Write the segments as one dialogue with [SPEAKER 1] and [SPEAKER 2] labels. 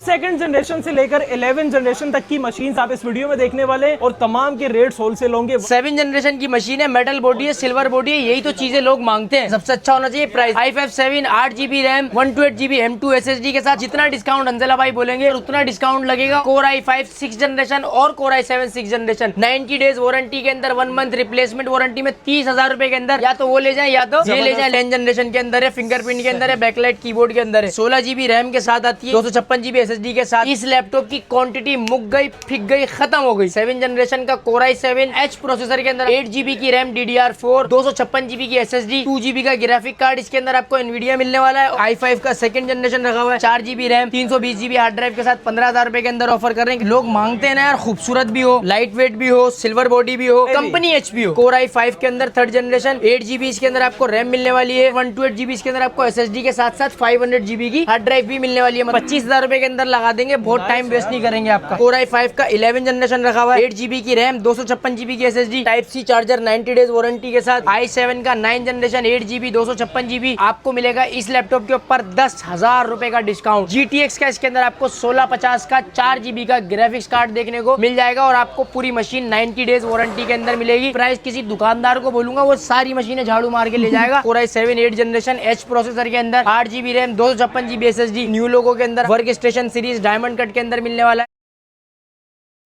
[SPEAKER 1] Second generation से लेकर 11 generation तक की मशीन आप इस वीडियो में देखने वाले हैं और तमाम के रेट्स होलसेल होंगे।
[SPEAKER 2] 7 जनरेशन की मशीन है, मेटल बॉडी है, सिल्वर बॉडी है, यही तो चीजें लोग मांगते हैं। सबसे अच्छा होना चाहिए price. i5 8 GB RAM 128 GB M2 SSD के साथ जितना डिस्काउंट अंजला भाई बोलेंगे उतना डिस्काउंट लगेगा। Core i5 6 जनरेशन और Core i7 6 generation 90 days warranty के अंदर 1 मंथ रिप्लेसमेंट वारंटी में 30,000 रुपए के अंदर या तो वो ले जाए या तो ये ले जाए। 10 जनरेशन के अंदर है, फिंगरप्रिंट के अंदर है, बैकलाइट कीबोर्ड के अंदर है, 16 GB रैम के साथ आती है, 256 GB SSD के साथ। इस लैपटॉप की क्वांटिटी मुक गई, फिक गई, खत्म हो गई। 7 जनरेशन का Core i7H प्रोसेसर के अंदर 8 GB की रैम DDR4 256 GB की SSD 2 GB का ग्राफिक कार्ड इसके अंदर आपको एनवीडिया मिलने वाला है। i5 का सेकंड जनरेशन रखा हुआ है, 4 GB RAM 320 GB hard drive के साथ 15,000 रुपए के अंदर ऑफर कर रहे हैं। लोग मांगते हैं ना यार, खूबसूरत भी हो, लाइट वेट भी हो, सिल्वर बॉडी भी हो, कंपनी एच भी हो। Core i5 के अंदर 3rd जनरेशन 8 GB इसके अंदर आपको रैम मिलने वाली है, 128 GB इसके अंदर आपको SSD के साथ साथ 500 GB की हार्ड ड्राइव भी मिलने वाली है। 25,000 रुपए के अंदर लगा देंगे, बहुत टाइम वेस्ट नहीं करेंगे आपका। Core i5 का 11 जनरेशन रखा हुआ है, 8 GB की रैम 256 GB की SSD, type C charger 90 days warranty के साथ। i7 का 9 जनरेशन 8 GB 256 GB आपको मिलेगा इस लैपटॉप के ऊपर 10,000 रुपए का डिस्काउंट। GTX का इसके अंदर आपको 1650 का 4 GB का ग्राफिक्स कार्ड देखने को मिल जाएगा और आपको पूरी मशीन 90 डेज वारंटी के अंदर मिलेगी। प्राइस किसी दुकानदार को बोलूंगा वो सारी मशीनें झाड़ू मार के ले जाएगा। Core i7 8 generation H processor के अंदर 8 GB RAM 256 GB SSD new logo के अंदर work station series diamond cut के अंदर मिलने वाला है।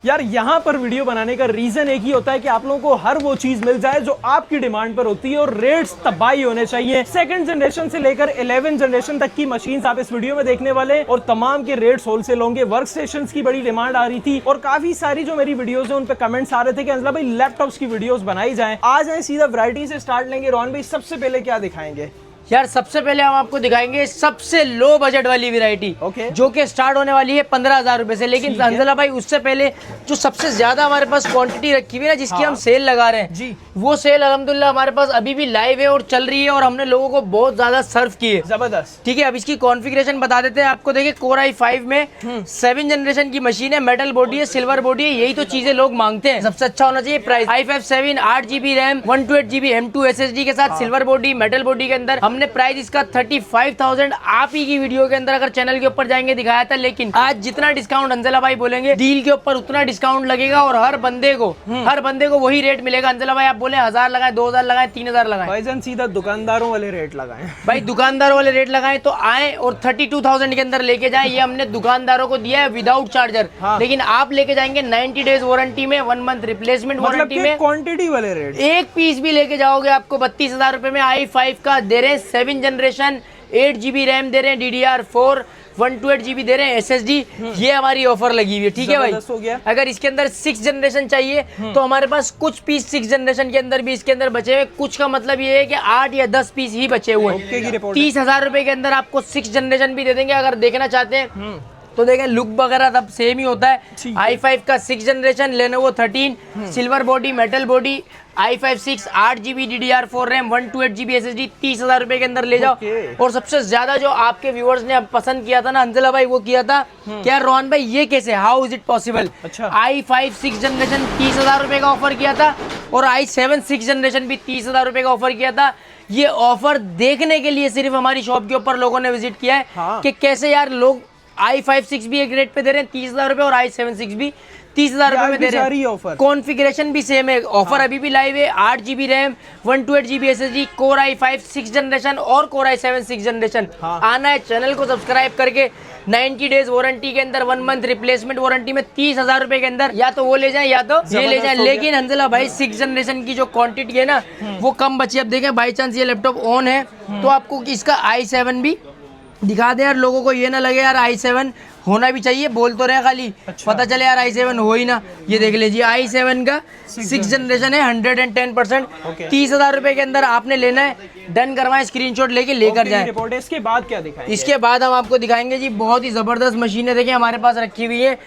[SPEAKER 1] यार यहाँ पर वीडियो बनाने का रीजन एक ही होता है कि आप लोगों को हर वो चीज मिल जाए जो आपकी डिमांड पर होती है और रेट्स तबाही होने चाहिए। सेकंड जनरेशन से लेकर 11 जनरेशन तक की मशीन आप इस वीडियो में देखने वाले हैं और तमाम के रेट्स होलसेल होंगे। वर्क स्टेशंस की बड़ी डिमांड आ रही थी और काफी सारी जो मेरी वीडियोस है उन पे कमेंट्स आ रहे थे कि अंजला भाई लैपटॉप्स की वीडियोस बनाई जाएं। आ जाए सीधा वैरायटी से स्टार्ट लेंगे। रोहन भाई सबसे पहले क्या दिखाएंगे?
[SPEAKER 2] यार सबसे पहले हम आपको दिखाएंगे सबसे लो बजट वाली वैरायटी जो कि स्टार्ट होने वाली है 15,000 रुपए से। लेकिन अंजला भाई उससे पहले जो सबसे ज्यादा हमारे पास क्वांटिटी रखी हुई है ना, जिसकी हम सेल लगा रहे हैं जी, वो सेल अल्हम्दुलिल्लाह हमारे पास अभी भी लाइव है और चल रही है और हमने लोगों को बहुत ज्यादा सर्व की है।
[SPEAKER 1] जबरदस्त।
[SPEAKER 2] ठीक है, अब इसकी कॉन्फ़िगरेशन बता देते हैं आपको। देखिए Core i5 में 7 जनरेशन की मशीन है, मेटल बॉडी है, सिल्वर बॉडी है, यही तो चीजें लोग मांगते हैं। सबसे अच्छा होना चाहिए price. i5 8 GB RAM 128 GB M2 SSD के साथ सिल्वर बॉडी मेटल बॉडी के अंदर हमने प्राइस इसका 35,000 आप ही की वीडियो के अंदर अगर चैनल के ऊपर जाएंगे दिखाया था। लेकिन आज जितना डिस्काउंट अंजला भाई बोलेंगे डील के ऊपर उतना डिस्काउंट लगेगा और हर बंदे को वही रेट मिलेगा। अंजला भाई आप बोले 1000 लगाए, 2000 लगाए, 3000 लगाए,
[SPEAKER 1] भाईजान सीधा दुकानदारों वाले रेट लगाएं।
[SPEAKER 2] भाई दुकानदारों वाले रेट लगाएं तो आए और 32,000 के अंदर लेके जाएं। ये हमने दुकानदारों को दिया है विदाउट चार्जर। लेकिन आप लेके जाएंगे 90 डेज वारंटी में, 1 मंथ रिप्लेसमेंट वारंटी में,
[SPEAKER 1] क्वांटिटी वाले रेट।
[SPEAKER 2] एक पीस भी लेके जाओगे आपको 32,000 रुपए में। i5 का दे रहे हैं 7 जनरेशन 8 GB रैम दे रहे हैं, DDR4 128 GB दे रहे हैं SSD। ये हमारी ऑफर लगी हुई है। ठीक है भाई,
[SPEAKER 1] हो गया।
[SPEAKER 2] अगर इसके अंदर 6 जनरेशन चाहिए तो हमारे पास कुछ पीस 6 जनरेशन के अंदर भी इसके अंदर बचे हुए। कुछ का मतलब ये है कि 8 या 10 पीस ही बचे हुए हैं। 30,000 रुपए के अंदर आपको 6 जनरेशन भी दे देंगे। अगर देखना चाहते हैं तो देखें, लुक वगैरह सब सेम ही होता है। i5 का 6 generation Lenovo 13 silver body metal body, i5 6 8 GB DDR4 RAM 128 GB SSD 30,000 रुपए के अंदर ले जाओ। और सबसे ज्यादा जो आपके व्यूअर्स ने पसंद किया था ना अंजला भाई, वो किया था क्या रोहन भाई ये कैसे, how is it possible. i5 6 generation 30,000 रुपए का ऑफर किया था और i7 6 जनरेशन भी 30,000 रुपए का ऑफर किया था। ये ऑफर देखने के लिए सिर्फ हमारी शॉप के ऊपर लोगों ने विजिट किया है कि कैसे यार लोग i5 6 भी एक रेट पे दे रहे हैं 30,000 रुपए और i7 6 भी 30,000 रुपए में दे रहे हैं। कॉन्फ़िगरेशन भी सेम है, ऑफर अभी भी लाइव है। 8 GB RAM 128 GB SSD Core i5 6 generation और Core i7 6 जनरेशन। आना है चैनल को सब्सक्राइब करके 90 डेज वारंटी के अंदर 1 मंथ रिप्लेसमेंट वारंटी में 30,000 रुपए के अंदर या तो वो ले जाए या तो ये ले जाए। लेकिन अंजला भाई 6 जनरेशन की जो क्वांटिटी है ना वो कम बची। अब देखें बाई चांस ये लैपटॉप ऑन है तो आपको इसका i7 भी दिखा दे यार, लोगों को ये ना लगे यार i7 होना भी चाहिए, बोल तो रहे खाली पता चले यार i7 हो ही ना। ये देख लीजिए i7 का 6 जनरेशन है 110%। 30,000 रुपए के अंदर आपने लेना है, डन करवाएं, स्क्रीनशॉट लेके लेकर जाएं।
[SPEAKER 1] इसके बाद क्या दिखाएंगे?
[SPEAKER 2] इसके बाद हम आपको दिखाएंगे जी बहुत ही जबरदस्त मशीनें। देखिए हमारे पास रखी हुई है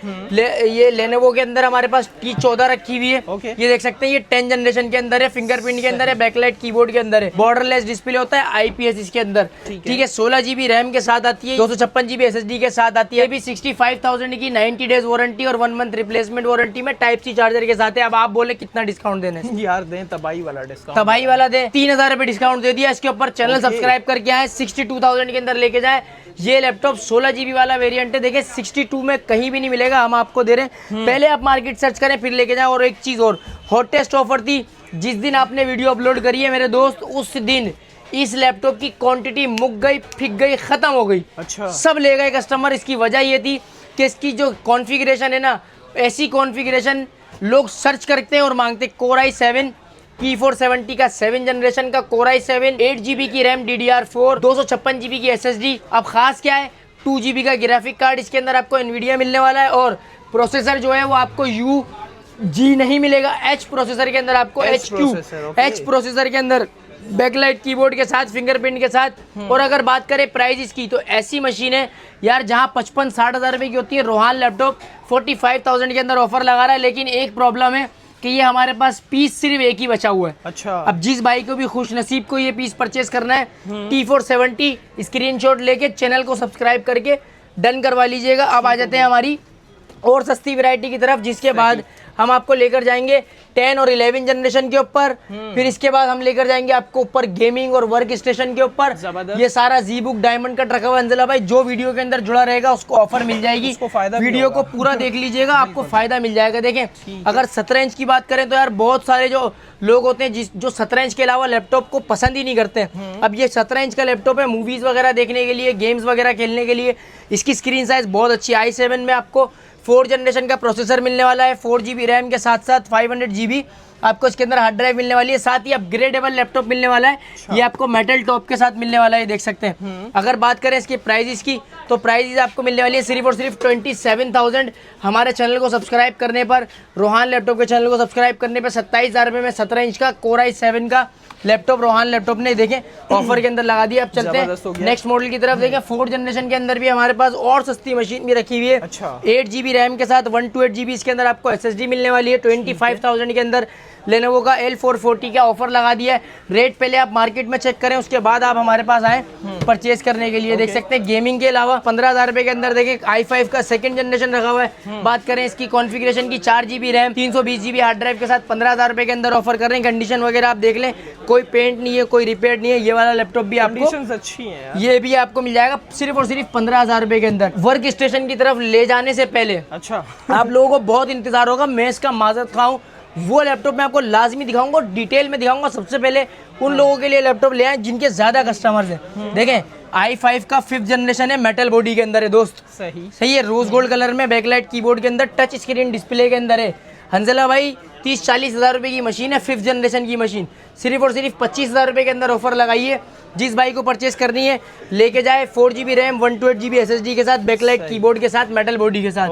[SPEAKER 2] ये Lenovo के अंदर हमारे पास T14 रखी हुई है। ये देख सकते हैं ये 10 जनरेशन के अंदर है, फिंगरप्रिंट के अंदर है, बैकलाइट कीबोर्ड के अंदर है, बॉर्डरलेस डिस्प्ले होता है, IPS इसके अंदर। ठीक है, 16 GB रैम के साथ आती है, 256 GB SSD के साथ आती है। 65,000 की 90 डेज वारंटी और 1 मंथ रिप्लेसमेंट वारंटी में टाइप सी चार्जर के साथ है। अब आप बोले कितना डिस्काउंट देना है?
[SPEAKER 1] यार दें तबाही वाला डिस्काउंट,
[SPEAKER 2] तबाही वाला दे। 3,000 रुपए डिस्काउंट दे दिया। दिया इसके ऊपर, चैनल सब्सक्राइब करके आए, 62,000 के अंदर लेके जाए। ये लैपटॉप 16 GB वाला वेरिएंट है, देखिए 62 में कहीं भी नहीं मिलेगा, हम आपको दे रहे हैं। पहले आप मार्केट सर्च करें फिर लेके जाएं। और एक चीज और, हॉटेस्ट ऑफर थी, जिस दिन आपने वीडियो अपलोड करी है मेरे दोस्त, उस दिन इस लैपटॉप की क्वांटिटी मुक गई, फिक गई, खत्म हो गई।
[SPEAKER 1] अच्छा, सब
[SPEAKER 2] ले गए कस्टमर। इसकी वजह ये थी कि इसकी जो कॉन्फ़िगरेशन है ना, ऐसी कॉन्फ़िगरेशन लोग सर्च करते हैं और मांगते। Core i7 P470 का 7 जनरेशन का Core i7, 8 GB की रैम DDR4, 256 GB की SSD। अब खास क्या है, 2 GB का ग्राफिक कार्ड इसके अंदर आपको NVIDIA मिलने वाला है। और प्रोसेसर जो है वो आपको UG नहीं मिलेगा, H प्रोसेसर के अंदर आपको H प्रोसेसर के अंदर बैकलाइट कीबोर्ड के साथ, फिंगरप्रिंट के साथ। और अगर बात करें प्राइस की, तो ऐसी मशीन है यार जहां 55-60 हज़ार रुपए की होती है, रोहान लैपटॉप 45,000 के अंदर ऑफर लगा रहा है। लेकिन एक प्रॉब्लम है कि ये हमारे पास पीस सिर्फ एक ही बचा हुआ है।
[SPEAKER 1] अच्छा,
[SPEAKER 2] अब जिस भाई को भी खुश नसीब को ये पीस परचेस करना है, T470 स्क्रीनशॉट लेके चैनल को सब्सक्राइब करके डन करवा लीजिएगा। अब आ जाते हैं हमारी और सस्ती वैरायटी की तरफ, जिसके बाद हम आपको लेकर जाएंगे 10 और 11 जनरेशन के ऊपर। फिर इसके बाद हम लेकर जाएंगे आपको ऊपर गेमिंग और वर्क स्टेशन के ऊपर। ये सारा ZBook डायमंड का रखा हुआ अंजला भाई, जो वीडियो के अंदर जुड़ा रहेगा उसको ऑफर मिल जाएगी। वीडियो को पूरा देख लीजिएगा, आपको फायदा मिल जाएगा। देखें, अगर 17 इंच की बात करें तो यार बहुत सारे जो लोग होते हैं जो 17 इंच के अलावा लैपटॉप को पसंद ही नहीं करते। अब ये 17 इंच का लैपटॉप है, मूवीज वगैरह देखने के लिए, गेम्स वगैरह खेलने के लिए। इसकी स्क्रीन साइज बहुत अच्छी है। i7 में आपको 4 जनरेशन का प्रोसेसर मिलने वाला है, 4 GB रैम के साथ साथ 500 GB आपको इसके अंदर हार्ड ड्राइव मिलने वाली है। साथ ही अपग्रेडेबल लैपटॉप मिलने वाला है। ये आपको मेटल टॉप के साथ मिलने वाला है, देख सकते हैं। अगर बात करें इसकी प्राइजेस की, तो प्राइजेस आपको मिलने वाली है सिर्फ और सिर्फ 27,000। हमारे चैनल को सब्सक्राइब करने पर, रोहान लैपटॉप के चैनल को सब्सक्राइब करने पर 27,000 रुपये में 17 इंच का Core i7 का लैपटॉप रोहान लैपटॉप ने देखें ऑफर के अंदर लगा दिया। अब चलते हैं नेक्स्ट मॉडल की तरफ। देखें, 4 जनरेशन के अंदर भी हमारे पास और सस्ती मशीन भी रखी हुई है। 8 GB रैम के साथ 128 GB इसके अंदर आपको SSD मिलने वाली है। 25,000 के अंदर लेनोवो का L440 का ऑफर लगा दिया है। रेट पहले आप मार्केट में चेक करें, उसके बाद आप हमारे पास आए परचेज करने के लिए। देख सकते हैं गेमिंग के अलावा 15,000 रुपए के अंदर देखें i5 का 2nd जनरेशन रखा हुआ है। बात करें इसकी कॉन्फ़िगरेशन की, 4 GB RAM 320 GB hard drive के साथ 15,000 रुपए के अंदर ऑफर कर रहे हैं। कंडीशन वगैरह आप देख लें, कोई पेंट नहीं है, कोई रिपेयर नहीं है। ये वाला लैपटॉप भी आपको
[SPEAKER 1] अच्छी है यार।
[SPEAKER 2] ये भी आपको मिल जाएगा सिर्फ और सिर्फ 15,000 रुपए के अंदर। वर्क स्टेशन की तरफ ले जाने से पहले
[SPEAKER 1] अच्छा
[SPEAKER 2] आप लोगों को बहुत इंतजार होगा, मैं इसका माजरत खाऊं, वो लैपटॉप मैं आपको लाजमी दिखाऊंगा, डिटेल में दिखाऊंगा। सबसे पहले उन लोगों के लिए लैपटॉप ले आए जिनके ज्यादा कस्टमर्स हैं। देखें, i5 का 5th जनरेशन है, मेटल बॉडी के अंदर है दोस्त। सही है, रोज गोल्ड कलर में, बैकलाइट कीबोर्ड के अंदर, टच स्क्रीन डिस्प्ले के अंदर है। हंजला भाई 30-40 हज़ार रुपए की मशीन है, 5th जनरेशन की मशीन, सिर्फ और सिर्फ 25,000 रुपए के अंदर ऑफर लगाइए। जिस भाई को परचेस करनी है लेके जाए, 4 GB रैम 128 GB SSD के साथ, बैकलाइट कीबोर्ड के साथ, मेटल बॉडी के साथ।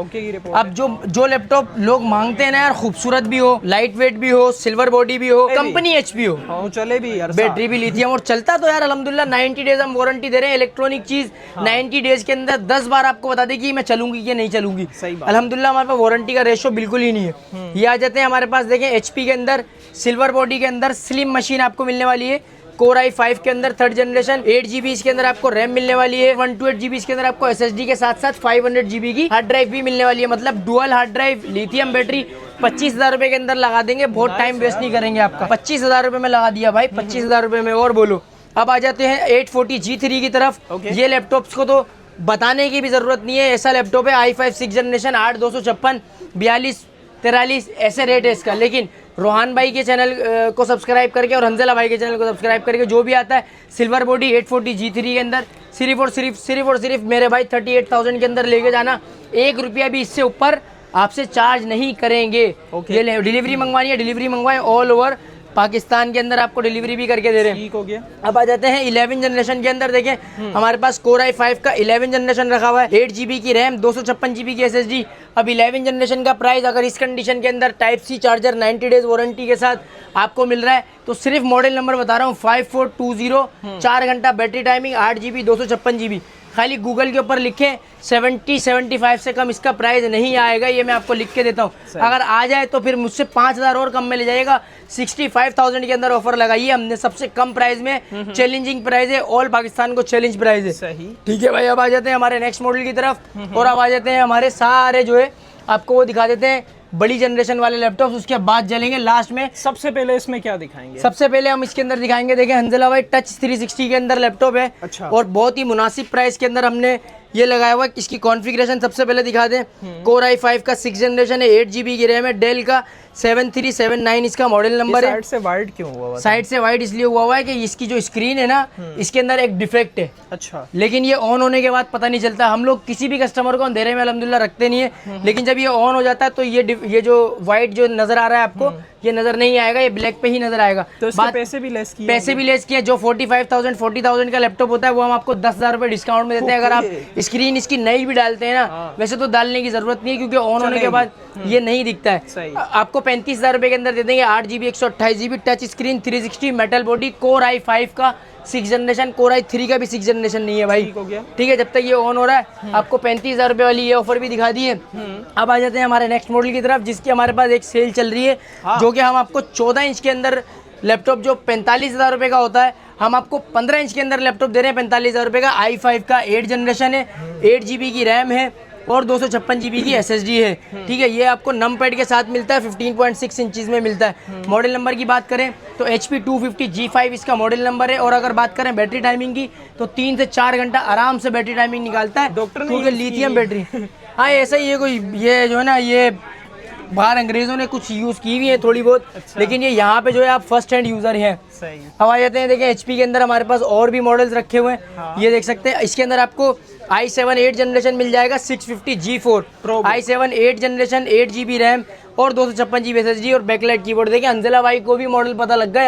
[SPEAKER 2] अब जो लैपटॉप लोग मांगते हैं ना यार, खूबसूरत भी हो, लाइट वेट भी हो, सिल्वर बॉडी भी हो, कंपनी HP हो,
[SPEAKER 1] चले भी यार,
[SPEAKER 2] बैटरी भी लिथियम और चलता तो यार अल्हम्दुलिल्लाह 90 डेज हम वारंटी दे रहे हैं। इलेक्ट्रॉनिक चीज 90 डेज के अंदर 10 बार आपको बता देगी मैं चलूंगी कि नहीं चलूंगी। अल्हम्दुलिल्लाह हमारे पास वारंटी का रेशो बिल्कुल ही नहीं है। ये आ जाते हैं हमारे पास, देखें HP के अंदर सिल्वर बॉडी के अंदर स्लिम मशीन आपको मिलने वाली है। Core i5 के अंदर 3rd जनरेशन, 8 GB इसके अंदर आपको रैम मिलने वाली है। 128 GB इसके अंदर आपको SSD के साथ साथ 500 GB की हार्ड ड्राइव भी मिलने वाली है। मतलब dual hard drive, lithium battery, 25,000 रुपए के अंदर लगा देंगे। बहुत टाइम वेस्ट नहीं करेंगे आपका। 25,000 रुपए में लगा दिया भाई, 25,000 रुपए में। और बोलो, अब आ जाते हैं 840 G3 की तरफ। ये लैपटॉप्स को तो बताने की भी जरूरत नहीं है, ऐसा लैपटॉप है। i5 6th जनरेशन, 8/256, 42-43 ऐसे रेट है इसका। लेकिन रोहान भाई के चैनल को सब्सक्राइब करके और हंजला भाई के चैनल को सब्सक्राइब करके जो भी आता है सिल्वर बॉडी 840 G3 के अंदर सिर्फ और सिर्फ मेरे भाई 38,000 के अंदर लेके जाना। 1 रुपया भी इससे ऊपर आपसे चार्ज नहीं करेंगे। ये डिलीवरी मंगवानी है, डिलीवरी मंगवाएं, ऑल ओवर पाकिस्तान के अंदर आपको डिलीवरी भी करके दे रहे हैं। ठीक हो गया। अब आ जाते हैं 11 जनरेशन के अंदर। देखें हमारे पास Core i5 का 11 जनरेशन रखा हुआ है, 8 GB की रैम, 256 GB की SSD। अब 11 जनरेशन का प्राइस अगर इस कंडीशन के अंदर type C charger 90 days warranty के साथ आपको मिल रहा है, तो सिर्फ मॉडल नंबर बता रहा हूँ 5420, 4 घंटा बैटरी टाइमिंग, 8 GB 256 GB। खाली गूगल के ऊपर लिखें 70-75 से कम इसका प्राइस नहीं आएगा, ये मैं आपको लिख के देता हूँ। अगर आ जाए तो फिर मुझसे 5,000 और कम में ले जाएगा। 65,000 के अंदर ऑफर लगाई है हमने, सबसे कम प्राइस में। चैलेंजिंग प्राइस है, ऑल पाकिस्तान को चैलेंज प्राइस है। सही, ठीक है भाई। अब आ जाते हैं हमारे नेक्स्ट मॉडल की तरफ और अब आ जाते हैं हमारे सारे जो है आपको वो दिखा देते हैं बड़ी जनरेशन वाले लैपटॉप, उसके बाद चलेंगे लास्ट में।
[SPEAKER 1] सबसे पहले इसमें क्या दिखाएंगे?
[SPEAKER 2] सबसे पहले हम इसके अंदर दिखाएंगे, देखिए हंजला भाई टच 360 के अंदर लैपटॉप है।
[SPEAKER 1] अच्छा।
[SPEAKER 2] और बहुत ही मुनासिब प्राइस के अंदर हमने ये लगाया हुआ है। इसकी कॉन्फ़िगरेशन सबसे पहले दिखा दें। कोर i5 का 6 जनरेशन है, 8 GB की रैम है, डेल का 7379 इसका मॉडल नंबर है।
[SPEAKER 1] साइड से वाइड क्यों हुआ?
[SPEAKER 2] साइड से वाइड इसलिए हुआ है कि इसकी जो स्क्रीन है ना, इसके अंदर एक डिफेक्ट है।
[SPEAKER 1] अच्छा।
[SPEAKER 2] लेकिन ये ऑन होने के बाद पता नहीं चलता। हम लोग किसी भी कस्टमर को अंधेरे में अल्हम्दुलिल्लाह रखते नहीं है, लेकिन जब ये ऑन हो जाता है तो ये जो वाइट जो नजर आ रहा है आपको, ये नजर नहीं आएगा, ये ब्लैक पे ही नजर आएगा।
[SPEAKER 1] तो इसके पैसे भी लेस किए?
[SPEAKER 2] पैसे भी लेस किए। जो 40,000 का लैपटॉप होता है वो हम आपको 10,000 रुपए डिस्काउंट में देते हैं। अगर आप स्क्रीन इसकी नई भी डालते हैं ना, वैसे तो डालने की जरूरत नहीं है क्योंकि ऑन होने के बाद ये नहीं दिखता है। आपको 35,000 रुपए के अंदर दे देंगे। 8 GB 128 GB touch screen, 360 metal body, core i5 का 6 जनरेशन, कोर i3 का भी 6 जनरेशन नहीं है भाई। ठीक है, जब तक ये ऑन हो रहा है आपको 35,000 रुपए वाली ये ऑफर भी दिखा दी है। अब आ जाते हैं हमारे नेक्स्ट मॉडल की तरफ, जिसकी हमारे पास एक सेल चल रही है, जो कि हम आपको 14 इंच के अंदर लैपटॉप जो 45,000 रुपए का होता है, हम आपको 15 इंच के अंदर लैपटॉप दे रहे हैं 45,000 रुपए का। i5 का 8 जनरेशन है, 8 GB की रैम है और 256 GB की SSD है। ठीक है, ये आपको नम पैड के साथ मिलता है, 15.6 इंचज़ में मिलता है। मॉडल नंबर की बात करें तो HP 250 G5 इसका मॉडल नंबर है। और अगर बात करें बैटरी टाइमिंग की तो 3 से 4 घंटा आराम से बैटरी टाइमिंग निकालता है, क्योंकि लिथियम बैटरी। हाँ, ऐसा ही है, कोई ये जो है ना, ये बाहर अंग्रेजों ने कुछ यूज की हुई है थोड़ी बहुत। अच्छा। लेकिन ये यहाँ पे जो है आप फर्स्ट हैंड यूजर हैं।
[SPEAKER 1] सही।
[SPEAKER 2] अब आ जाते हैं, देखें HP के अंदर हमारे पास और भी मॉडल्स रखे हुए हैं। हाँ। ये देख सकते हैं, इसके अंदर आपको i7 8 जनरेशन मिल जाएगा, 650 G4 i7 8 generation, 8 GB RAM और 256 GB SSD और बैकलाइट कीबोर्ड। देखिए अंजला भाई को भी मॉडल पता लग गया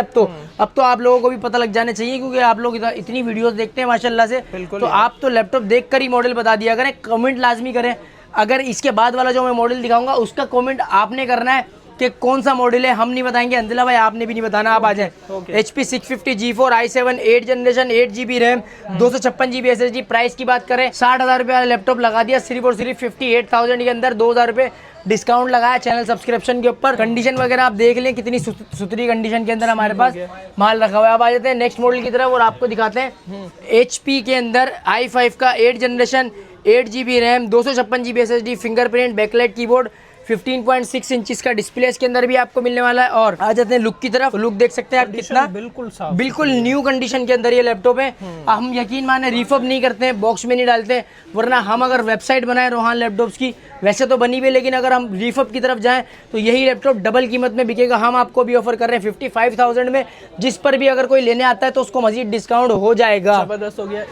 [SPEAKER 2] अब तो आप लोगों को भी पता लग जाने चाहिए, क्योंकि आप लोग इतनी वीडियोस देखते हैं माशाल्लाह से। तो आप तो लैपटॉप देखकर ही मॉडल बता दिया करें। कमेंट लाजमी करें। अगर इसके बाद वाला जो मैं मॉडल दिखाऊंगा उसका कमेंट आपने करना है कि कौन सा मॉडल है, हम नहीं बताएंगे। अंजला भाई आपने भी नहीं बताना, आप आ जाए। HP 650 G4 i7 8 generation, 8 GB RAM, 256 GB SSD। Price की बात करें 60,000 रुपये वाला लैपटॉप लगा दिया सिर्फ और सिर्फ 58,000 के अंदर, 2,000 रुपये डिस्काउंट लगाया चैनल सब्सक्रिप्शन के ऊपर। कंडीशन वगैरह आप देख लें, कितनी सुथरी कंडीशन के अंदर हमारे पास माल रखा हुआ है। अब आ जाते हैं नेक्स्ट मॉडल की तरफ और आपको दिखाते हैं HP के अंदर i5 का 8 generation, 8 GB RAM, 256 GB SSD, fingerprint, backlight keyboard, 15.6 inches का डिस्प्ले इसके अंदर भी आपको मिलने वाला है। और आ जाते हैं लुक की तरफ। लुक देख सकते हैं आप कितना बिल्कुल न्यू कंडीशन के अंदर ये लैपटॉप है। हम यकीन माने रिफर्ब नहीं करते हैं, बॉक्स में नहीं डालते हैं, वरना हम अगर वेबसाइट बनाए रोहान लैपटॉप्स की, वैसे तो बनी हुई, लेकिन अगर हम रिफर्ब की तरफ जाएं तो यही लैपटॉप डबल कीमत में बिकेगा। हम आपको भी ऑफर कर रहे हैं 55,000 में, जिस पर भी अगर कोई लेने आता है तो उसको मजीद डिस्काउंट हो जाएगा।
[SPEAKER 1] जबरदस्त हो गया।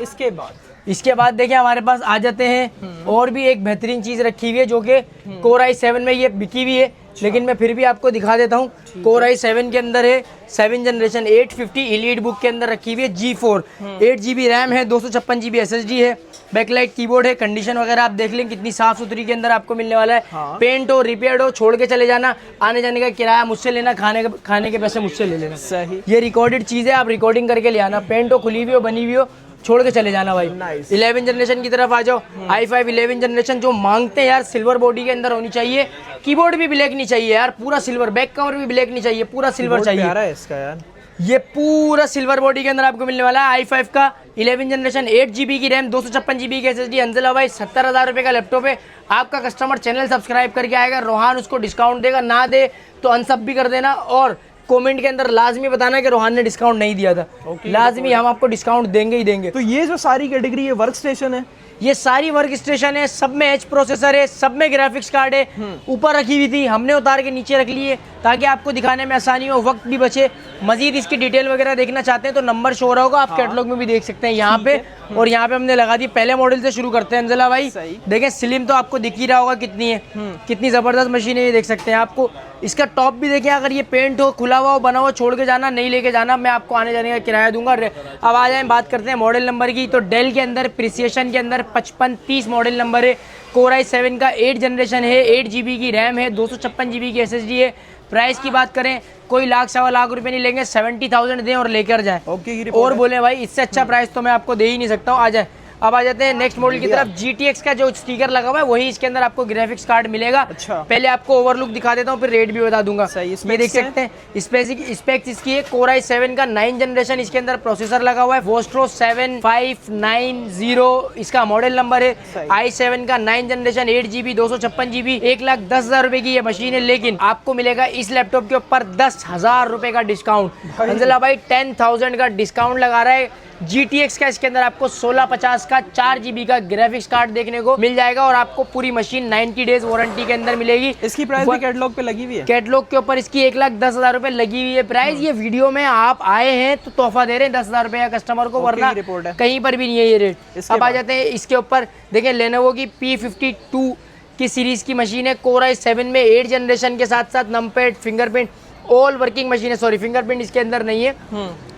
[SPEAKER 2] इसके बाद देखिए हमारे पास आ जाते हैं और भी एक बेहतरीन चीज रखी हुई है, जो कि कोर i7 में ये बिकी हुई है, लेकिन मैं फिर भी आपको दिखा देता हूँ। कोर i7 के अंदर है 7 जनरेशन, 850 एलीट बुक के अंदर रखी हुई है, G4 8 GB रैम है, 256 GB SSD है, बैकलाइट कीबोर्ड है। कंडीशन वगैरह आप देख लें कितनी साफ सुथरी के अंदर आपको मिलने वाला है। हाँ। पेंट हो, रिपेयर हो, छोड़ के चले जाना, आने जाने का किराया मुझसे लेना, खाने के पैसे मुझसे ले लेना।
[SPEAKER 1] सही।
[SPEAKER 2] ये रिकॉर्डेड चीज है, आप रिकॉर्डिंग करके ले आना। पेंट हो, खुली हुई हो, बनी हुई हो, छोड़ के चले जाना भाई। 11 जनरेशन की तरफ आ जाओ। i5 11 जनरेशन जो मांगते हैं यार, सिल्वर बॉडी के अंदर होनी चाहिए, कीबोर्ड भी ब्लैक नहीं चाहिए यार, पूरा सिल्वर, बैक कवर भी ब्लैक नहीं चाहिए, पूरा सिल्वर चाहिए।
[SPEAKER 1] प्यारा है इसका यार,
[SPEAKER 2] ये पूरा सिल्वर बॉडी के अंदर आपको मिलने वाला है। i5 का 11 जनरेशन, 8 GB की रैम, 256 GB की SSD। अंजला भाई 70,000 रुपये का लैपटॉप है। आपका कस्टमर चैनल सब्सक्राइब करके आएगा, रोहान उसको डिस्काउंट देगा, ना दे तो अनसब भी कर देना। और कमेंट के अंदर लाजमी बताना कि रोहान ने डिस्काउंट नहीं दिया था। लाजमी हम आपको डिस्काउंट देंगे ही देंगे।
[SPEAKER 1] तो ये जो सारी कैटेगरी है वर्क स्टेशन है,
[SPEAKER 2] ये सारी वर्क स्टेशन है, सब में एच प्रोसेसर है, सब में ग्राफिक्स कार्ड है। ऊपर रखी हुई थी, हमने उतार के नीचे रख ली है ताकि आपको दिखाने में आसानी हो, वक्त भी बचे। मजीद इसकी डिटेल वगैरह देखना चाहते हैं तो नंबर शो रहा होगा, आप कैटलॉग में भी देख सकते हैं यहाँ पे। और यहाँ पे हमने लगा दी, पहले मॉडल से शुरू करते हैं अंजला भाई। देखें स्लिम तो आपको दिख ही रहा होगा कितनी है, कितनी जबरदस्त मशीन है, ये देख सकते हैं। आपको इसका टॉप भी देखें, अगर ये पेंट हो, खुला हुआ हो, बना हुआ, छोड़ के जाना, नहीं लेके जाना, मैं आपको आने जाने का किराया दूंगा। अब आ जाए बात करते हैं मॉडल नंबर की। तो डेल के अंदर प्रिसिएशन के अंदर 5530 मॉडल नंबर है। कोर i7 का 8 जनरेशन है, 8 GB की रैम है, 256 GB की SSD है। प्राइस की बात करें कोई लाख सवा लाख रुपए नहीं लेंगे, 70,000 दें और लेकर जाए। और बोले भाई इससे अच्छा प्राइस तो मैं आपको दे ही नहीं सकता हूँ। आ जाए अब आ जाते हैं नेक्स्ट मॉडल की तरफ। GTX का जो स्टिकर लगा हुआ है वही इसके अंदर आपको ग्राफिक्स कार्ड मिलेगा।
[SPEAKER 1] अच्छा।
[SPEAKER 2] पहले आपको ओवरलुक दिखा देता हूँ, फिर रेट भी बता दूंगा।
[SPEAKER 1] सही,
[SPEAKER 2] ये देख सकते हैं स्पेक्स इसकी है Core i7 का 9 जनरेशन इसके अंदर प्रोसेसर लगा हुआ है। Vostro 7590 इसका मॉडल नंबर है। i7 का 9 जनरेशन 8GB 256GB 1,10,000 रुपए की ये मशीन है, लेकिन आपको मिलेगा इस लैपटॉप के ऊपर 10,000 रुपए का डिस्काउंट। अंजला भाई 10,000 का डिस्काउंट लगा रहा है। GTX का इसके अंदर आपको 1650 का 4GB का ग्राफिक्स कार्ड देखने को मिल जाएगा और आपको पूरी मशीन 90 डेज वारंटी के अंदर मिलेगी।
[SPEAKER 1] इसकी प्राइस भी कैटलॉग पे लगी हुई है।
[SPEAKER 2] कैटलॉग के ऊपर इसकी 1,10,000 रुपए लगी हुई है प्राइस। ये वीडियो में आप आए हैं तो तोहफा दे रहे हैं 10,000 रुपए का कस्टमर को, वरना
[SPEAKER 1] रिपोर्ट है,
[SPEAKER 2] कहीं पर भी नहीं है ये रेट। अब आ जाते हैं इसके ऊपर, देखें Lenovo की P52 की सीरीज की मशीन है। Core i7 में 8 जनरेशन के साथ साथ numpad, fingerprint all working machine है। सॉरी, फिंगरप्रिंट इसके अंदर नहीं है।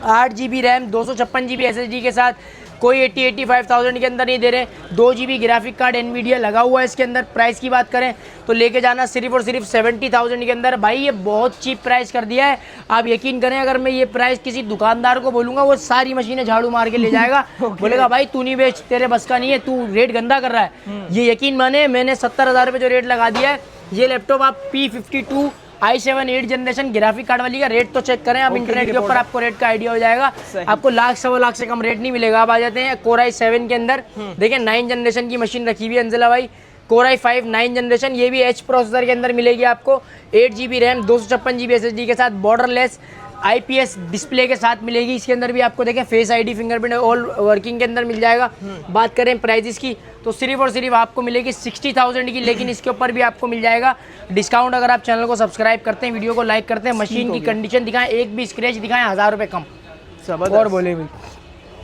[SPEAKER 2] 8GB रैम 256GB SSD के साथ, कोई 85,000 के अंदर नहीं दे रहे। 2GB ग्राफिक कार्ड एनवीडिया लगा हुआ है इसके अंदर। प्राइस की बात करें तो लेके जाना सिर्फ और सिर्फ 70,000 के अंदर। भाई ये बहुत चीप प्राइस कर दिया है। आप यकीन करें, अगर मैं ये प्राइस किसी दुकानदार को बोलूंगा वो सारी मशीनें झाड़ू मार के ले जाएगा। बोलेगा भाई तू नहीं बेच, तेरे बस का नहीं है, तू रेट गंदा कर रहा है। ये यकीन माने, मैंने 70,000 रुपये जो रेट लगा दिया है, ये लैपटॉप आप P52 i7 8 generation graphic card वाली का रेट तो चेक करें आप इंटरनेट के ऊपर, आपको रेट का आइडिया हो जाएगा। आपको लाख सवा लाख से कम रेट नहीं मिलेगा। अब आ जाते हैं Core i7 के अंदर। देखिए 9 जनरेशन की मशीन रखी हुई है अंजला भाई। Core i5 9 जनरेशन, ये भी H प्रोसेसर के अंदर मिलेगी आपको। 8GB रैम 256GB SSD के साथ बॉर्डरलेस IPS डिस्प्ले के साथ मिलेगी। इसके अंदर भी आपको देखें face ID, fingerprint all working के अंदर मिल जाएगा। बात करें प्राइस की तो सिर्फ और सिर्फ आपको मिलेगी 60,000 की, लेकिन इसके ऊपर भी आपको मिल जाएगा डिस्काउंट अगर आप चैनल को सब्सक्राइब करते हैं, वीडियो को लाइक करते हैं, मशीन की कंडीशन दिखाएं, एक भी स्क्रैच दिखाएं, 1000 रुपये कम। और बोले भाई।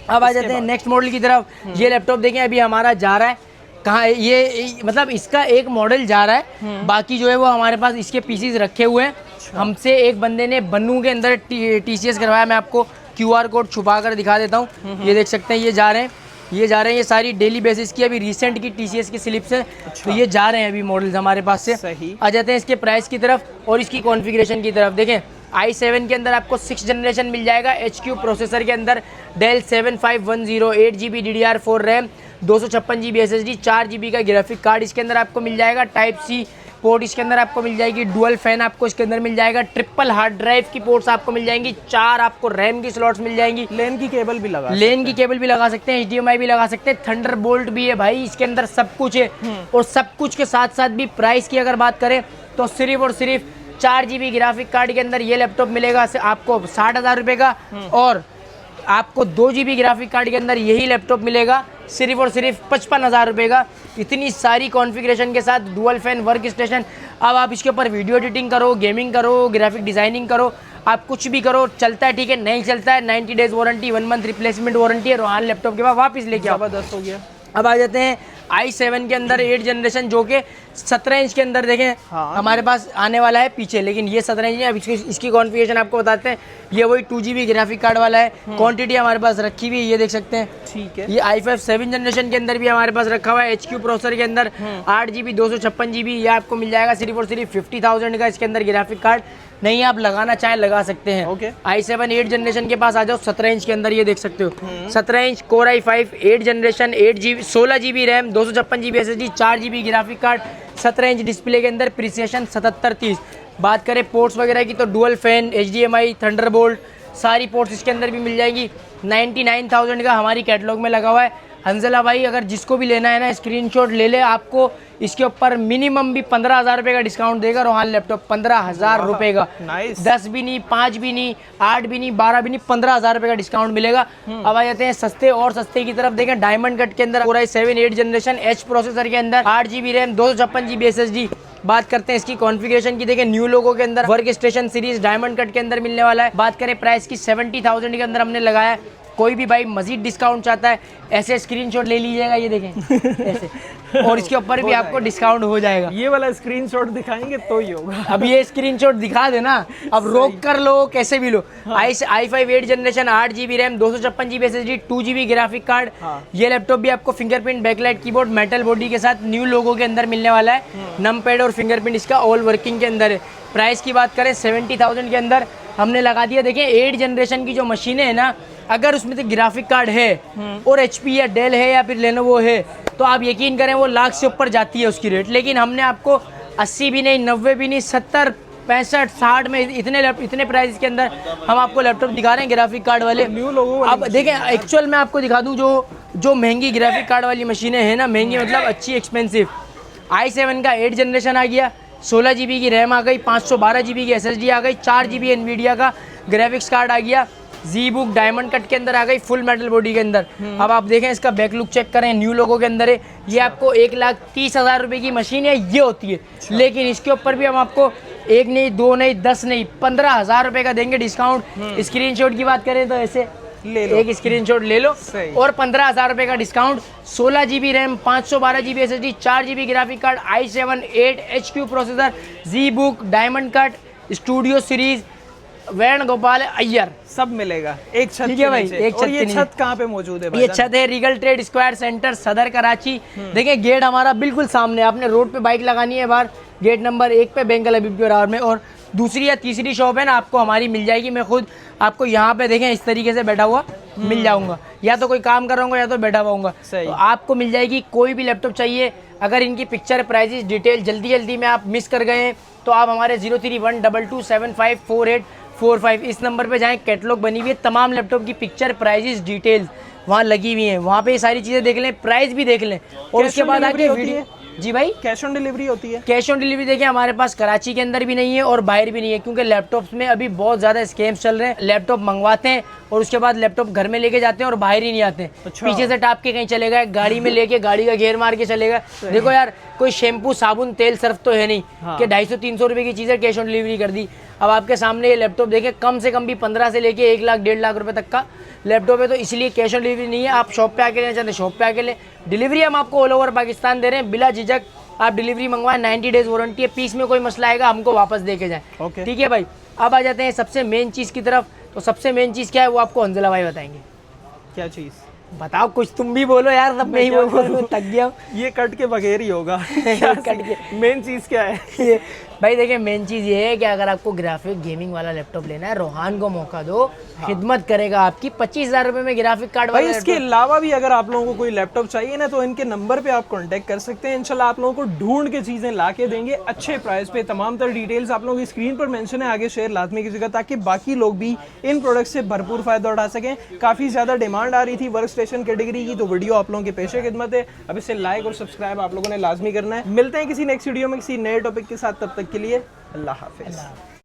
[SPEAKER 2] अब आ जाते हैं नेक्स्ट मॉडल की तरफ। ये लैपटॉप देखें अभी हमारा जा रहा है कहाँ, ये मतलब इसका एक मॉडल जा रहा है, बाकी जो है वो हमारे पास इसके पीसीज रखे हुए हैं। हमसे एक बंदे ने बन्नू के अंदर TCS करवाया। मैं आपको QR कोड छुपा कर दिखा देता हूँ। ये देख सकते हैं, ये जा रहे हैं, ये सारी डेली बेसिस की अभी रिसेंट की TCS की स्लिप्स है। तो ये जा रहे हैं अभी मॉडल्स हमारे पास से। आ जाते हैं इसके प्राइस की तरफ और इसकी कॉन्फ़िगरेशन की तरफ। देखें i7 के अंदर आपको 6 जनरेशन मिल जाएगा HQ प्रोसेसर के अंदर। Dell 7510 8GB DDR4 RAM 256GB SSD 4GB का ग्राफिक कार्ड इसके अंदर आपको मिल जाएगा। Type-C पोर्ट इसके अंदर आपको मिल जाएगी। डुअल फैन आपको इसके अंदर मिल जाएगा। ट्रिपल हार्ड ड्राइव की पोर्ट्स आपको मिल जाएंगी। 4 आपको रैम की स्लॉट्स मिल जाएंगी।
[SPEAKER 1] लेन की केबल भी लगा सकते हैं,
[SPEAKER 2] HDMI भी लगा सकते हैं, थंडरबोल्ट भी है भाई इसके अंदर, सब कुछ है। और सब कुछ के साथ साथ भी प्राइस की अगर बात करें तो सिर्फ और सिर्फ 4GB ग्राफिक कार्ड के अंदर ये लैपटॉप मिलेगा आपको 60,000 रुपये का, और आपको 2GB ग्राफिक कार्ड के अंदर यही लैपटॉप मिलेगा सिर्फ और सिर्फ 55,000 रुपये का। इतनी सारी कॉन्फ़िगरेशन के साथ डुअल फैन वर्क स्टेशन। अब आप इसके ऊपर वीडियो एडिटिंग करो, गेमिंग करो, ग्राफिक डिज़ाइनिंग करो, आप कुछ भी करो, चलता है ठीक है, नहीं चलता है 90 days warranty, 1 month replacement warranty है। रोहान लैपटॉप के बाद वापस लेके आओ।
[SPEAKER 1] जबरदस्त हो गया।
[SPEAKER 2] अब आ जाते हैं i7 के अंदर 8 जनरेशन जो कि 17 इंच के अंदर देखें हमारे पास आने वाला है पीछे, लेकिन ये 17 इंच है। अब इसकी कॉन्फ़िगरेशन आपको बताते हैं। ये वही 2GB ग्राफिक कार्ड वाला है। क्वांटिटी हमारे पास रखी हुई है, ये देख सकते हैं।
[SPEAKER 1] ठीक है।
[SPEAKER 2] ये i5 7 जनरेशन के अंदर भी हमारे पास रखा हुआ है HQ प्रोसेसर के अंदर। 8GB 256GB ये आपको मिल जाएगा सिर्फ और सिर्फ 50,000 का इसके अंदर ग्राफिक कार्ड। नहीं आप लगाना चाहें लगा सकते हैं। i7 8 जनरेशन के पास आ जाओ, 17 इंच के अंदर ये देख सकते हो। 17 inch Core i5 8 generation 8GB 16GB RAM 256GB SSD 4GB graphic card, 17 inch display के अंदर, प्रिसिशन 7730। बात करें पोर्ट्स वगैरह की तो डुअल फैन, HDMI, थंडरबोल्ट सारी पोर्ट्स इसके अंदर भी मिल जाएगी। 99,000 का हमारी कैटलॉग में लगा हुआ है। हंजला भाई अगर जिसको भी लेना है ना स्क्रीनशॉट ले ले, आपको इसके ऊपर मिनिमम भी 15,000 रुपये का डिस्काउंट देगा रोहान लैपटॉप। 15,000 रुपये का, 10 भी नहीं, 5 भी नहीं, 8 भी नहीं, 12 भी नहीं, 15,000 रुपये का डिस्काउंट मिलेगा। अब आ जाते हैं सस्ते और सस्ते की तरफ। देखें डायमंड कट के अंदर Core i7 8 generation H processor के अंदर 8GB रैम 256GB SSD। बात करते हैं इसकी कॉन्फ़िगरेशन की। देखें न्यू लोगो के अंदर work station series diamond cut के अंदर मिलने वाला है। बात करें प्राइस की 70,000 के अंदर हमने लगाया है। कोई भी भाई मजीद डिस्काउंट चाहता है ऐसे स्क्रीनशॉट ले लीजिएगा, ये देखें ऐसे, और इसके ऊपर भी आपको डिस्काउंट हो जाएगा।
[SPEAKER 1] ये वाला स्क्रीनशॉट दिखाएंगे तो ही होगा।
[SPEAKER 2] अब ये स्क्रीनशॉट दिखा देना, अब रोक कर लो कैसे भी लो। i5 8 generation 8GB RAM 256GB SSD 2GB graphic card. ये लैपटॉप भी आपको fingerprint backlight keyboard metal body के साथ न्यू लोगो के अंदर मिलने वाला है। नमपैड और फिंगरप्रिंट इसका ऑल वर्किंग के अंदर है। प्राइस की बात करें 70,000 के अंदर हमने लगा दिया। देखिए 8 जनरेशन की जो मशीनें हैं ना अगर उसमें से ग्राफिक कार्ड है और HP या डेल है या फिर लेनोवो है तो आप यकीन करें वो लाख से ऊपर जाती है उसकी रेट। लेकिन हमने आपको 80 भी नहीं, 90 भी नहीं, 70, 65, 60 में इतने प्राइस के अंदर हम आपको लैपटॉप दिखा रहे हैं ग्राफिक कार्ड वाले।
[SPEAKER 1] न्यू लोगों
[SPEAKER 2] अब देखें एक्चुअल में आपको दिखा दूं जो महंगी ग्राफिक कार्ड वाली मशीनें हैं ना, महंगी मतलब अच्छी एक्सपेंसिव, i7 का 8 जनरेशन आ गया, 16 GB की रैम आ गई, 512 GB की SSD आ गई, 4 GB एनवीडिया का ग्राफिक्स कार्ड आ गया, ZBook डायमंड कट के अंदर आ गई, फुल मेटल बॉडी के अंदर। अब आप देखें इसका बैक लुक चेक करें, न्यू लोगों के अंदर है। ये आपको 1,30,000 रुपये की मशीन है ये होती है, लेकिन इसके ऊपर भी हम आपको 1 नहीं, 2 नहीं, 10 नहीं, 15,000 रुपये का देंगे डिस्काउंट। स्क्रीनशॉट की बात करें तो ऐसे
[SPEAKER 1] ले लो,
[SPEAKER 2] एक स्क्रीनशॉट ले लो
[SPEAKER 1] सही।
[SPEAKER 2] और 15,000 रुपये का discount, 16 GB RAM, 512 GB SSD, 4 GB graphic card, i7 8HQ processor, ZBook diamond cut, studio series, Venugopal Iyer,
[SPEAKER 1] सब मिलेगा एक छत
[SPEAKER 2] ठीक है
[SPEAKER 1] के
[SPEAKER 2] भाई,
[SPEAKER 1] नीचे।
[SPEAKER 2] एक
[SPEAKER 1] और
[SPEAKER 2] छत
[SPEAKER 1] ये
[SPEAKER 2] के नीचे।
[SPEAKER 1] छत कहाँ पे मौजूद है भाई?
[SPEAKER 2] ये छत है रीगल ट्रेड स्क्वायर सेंटर सदर कराची। देखिए गेट हमारा बिल्कुल सामने, आपने रोड पे बाइक लगानी है बाहर, गेट नंबर 1 पे बेंगल हबीब के बराबर में। और दूसरी या तीसरी शॉप है ना आपको हमारी मिल जाएगी, मैं खुद आपको यहाँ पे देखें इस तरीके से बैठा हुआ मिल जाऊंगा, या तो कोई काम कर रहा हूँ या तो बैठा हुआ हूँ,
[SPEAKER 1] सही।
[SPEAKER 2] तो आपको मिल जाएगी कोई भी लैपटॉप चाहिए। अगर इनकी पिक्चर प्राइजेस डिटेल जल्दी में आप मिस कर गए हैं तो आप हमारे 0312275445 इस नंबर पे जाएं, कैटलॉग बनी हुई है, तमाम लैपटॉप की पिक्चर प्राइजेस डिटेल्स वहाँ लगी हुई हैं, वहाँ पे ये सारी चीज़ें देख लें, प्राइस भी देख लें। और उसके बाद आके वीडियो, जी भाई
[SPEAKER 1] कैश ऑन डिलीवरी होती है?
[SPEAKER 2] कैश ऑन डिलीवरी देखिए हमारे पास कराची के अंदर भी नहीं है और बाहर भी नहीं है, क्योंकि लैपटॉप्स में अभी बहुत ज़्यादा स्कैम्स चल रहे हैं। लैपटॉप मंगवाते हैं और उसके बाद लैपटॉप घर में लेके जाते हैं और बाहर ही नहीं आते।
[SPEAKER 1] अच्छा।
[SPEAKER 2] पीछे से टाप के कहीं चले गए, गाड़ी में लेके गाड़ी का घेर मार के चले गए। देखो यार कोई शैम्पू साबुन तेल सर्फ तो है नहीं कि 250-300 रुपये की चीज़ें कैश ऑन डिलीवरी कर दी। अब आपके सामने ये लैपटॉप देखें, कम से कम भी 15 से लेके 1 लाख 1.5 लाख रुपए तक का लैपटॉप है, तो इसलिए कैश ऑन डिलीवरी नहीं है। आप शॉप पे आके लेना चाहते हैं शॉप पे आके लें, डिलीवरी हम आपको ऑल ओवर पाकिस्तान दे रहे हैं बिला झिझक। आप डिलीवरी मंगवाएं, 90 डेज वारंटी है, पीस में कोई मसला आएगा हमको वापस दे के जाएं,
[SPEAKER 1] ओके।
[SPEAKER 2] ठीक है भाई। अब आ जाते हैं सबसे मेन चीज़ की तरफ, तो सबसे मेन चीज़ क्या है वो आपको हंजला भाई बताएंगे।
[SPEAKER 1] क्या चीज?
[SPEAKER 2] बताओ कुछ तुम भी बोलो यार, सब मैं ही बोल थक गया हूँ।
[SPEAKER 1] ये कट के बगैर ही होगा।
[SPEAKER 2] कट के
[SPEAKER 1] मेन चीज क्या है?
[SPEAKER 2] ये भाई देखिए मेन चीज़ ये है कि अगर आपको ग्राफिक गेमिंग वाला लैपटॉप लेना है, रोहान को मौका दो, खिदमत करेगा आपकी। 25,000 रुपए में ग्राफिक कार्ड
[SPEAKER 1] भाई
[SPEAKER 2] वाला
[SPEAKER 1] इसके अलावा भी अगर आप लोगों को कोई लैपटॉप चाहिए ना, तो इनके नंबर पे आप कांटेक्ट कर सकते हैं। इंशाल्लाह आप लोगों को ढूंढ के चीजें ला के देंगे अच्छे प्राइस पे। तमाम तरह डिटेल्स आप लोगों की स्क्रीन पर मेंशन है, आगे शेयर लाजमी कीजिएगा ताकि बाकी लोग भी इन प्रोडक्ट से भरपूर फायदा उठा सकें। काफी ज्यादा डिमांड आ रही थी वर्क स्टेशन कैटेगरी की, तो वीडियो आप लोगों के पेशे खिदमत है। अब इसे लाइक और सब्सक्राइब आप लोगों ने लाजमी करना है। मिलते हैं किसी नेक्स्ट वीडियो में किसी नए टॉपिक के साथ, तब तक के लिए अल्लाह हाफिज।